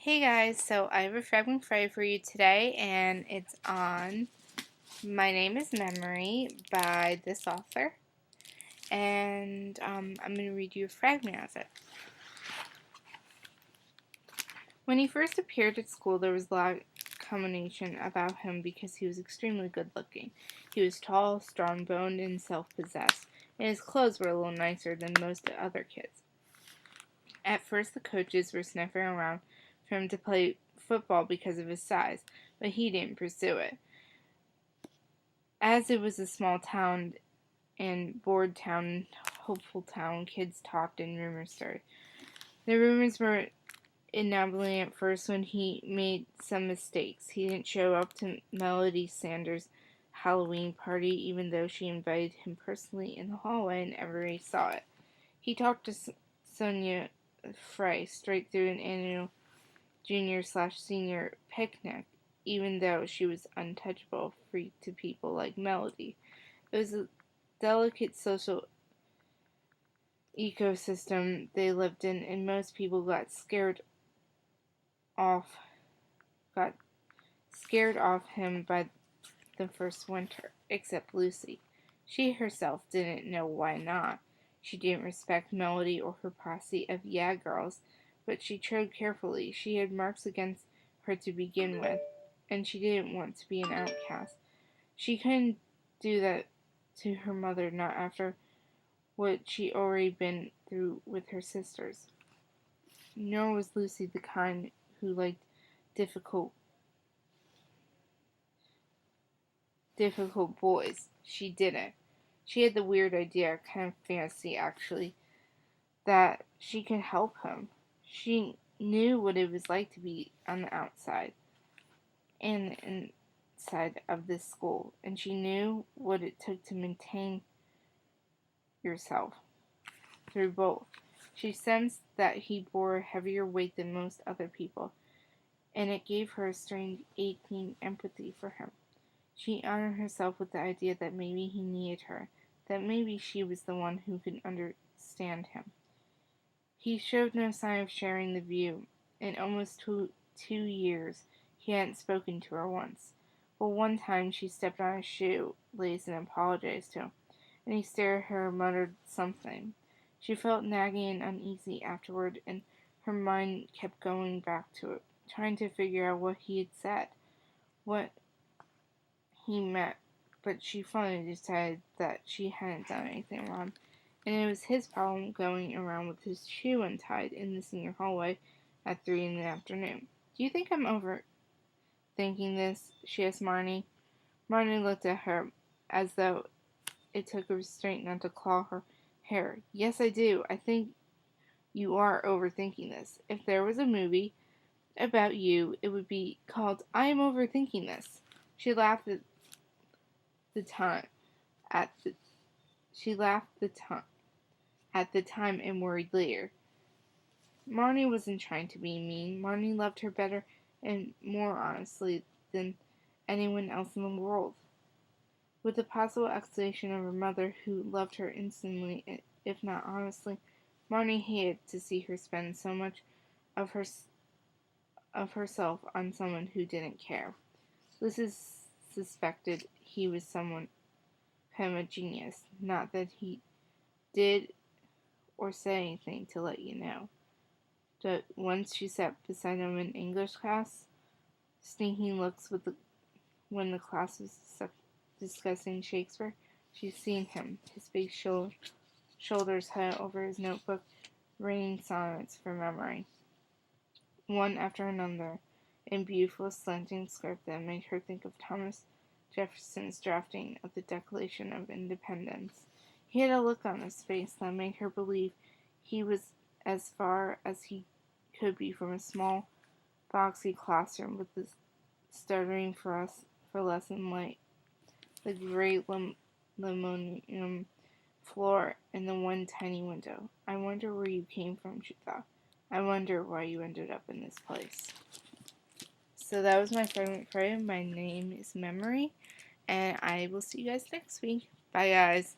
Hey guys, so I have a Fragment for you today, and it's on My Name is Memory by this author, and I'm going to read you a fragment of it. When he first appeared at school, there was a lot of commendation about him because he was extremely good looking. He was tall, strong-boned, and self-possessed, and his clothes were a little nicer than most other kids. At first, the coaches were sniffing around for him to play football because of his size, but he didn't pursue it. As it was a small town and bored town, hopeful town, kids talked and rumors started. The rumors were enabling at first when he made some mistakes. He didn't show up to Melody Sanders' Halloween party, even though she invited him personally in the hallway and everybody saw it. He talked to Sonia Frey straight through an annual junior/senior picnic, even though she was untouchable, freak to people like Melody. It was a delicate social ecosystem they lived in, and most people off got scared off him by the first winter, except Lucy. She herself didn't know why not. She didn't respect Melody or her posse of yeah girls, but she trod carefully. She had marks against her to begin with, and she didn't want to be an outcast. She couldn't do that to her mother, not after what she'd already been through with her sisters. Nor was Lucy the kind who liked difficult difficult boys. She didn't. She had the weird idea, kind of fantasy actually, that she could help him. She knew what it was like to be on the outside and inside of this school, and she knew what it took to maintain yourself through both. She sensed that he bore a heavier weight than most other people, and it gave her a strange aching empathy for him. She honored herself with the idea that maybe he needed her, that maybe she was the one who could understand him. He showed no sign of sharing the view. In almost 2 years, he hadn't spoken to her once. But one time she stepped on his shoe lace and apologized to him, and he stared at her and muttered something. She felt nagging and uneasy afterward, and her mind kept going back to it, trying to figure out what he had said, what he meant, but she finally decided that she hadn't done anything wrong, and it was his problem going around with his shoe untied in the senior hallway at 3 in the afternoon. "Do you think I'm overthinking this?" she asked Marnie. Marnie looked at her as though it took a restraint not to claw her hair. "Yes, I do. I think you are overthinking this. If there was a movie about you, it would be called I Am Overthinking This." She laughed the time at the she laughed at the time and worried later. Marnie wasn't trying to be mean. Marnie loved her better and more honestly than anyone else in the world. With the possible exclamation of her mother, who loved her instantly, if not honestly, Marnie hated to see her spend so much of her of herself on someone who didn't care. Lucy suspected he was someone kind of a genius, not that he did or say anything to let you know. But once she sat beside him in English class, sneaking looks when the class was discussing Shakespeare, she'd seen him, his big shoulders high over his notebook, raining sonnets from memory, one after another, in beautiful slanting script that made her think of Thomas Jefferson's drafting of the Declaration of Independence. He had a look on his face that made her believe he was as far as he could be from a small, boxy classroom with the stuttering for lesson light, the gray linoleum floor, and the one tiny window. "I wonder where you came from," she thought. "I wonder why you ended up in this place." So that was my fragment for you. My name is Memory, and I will see you guys next week. Bye, guys.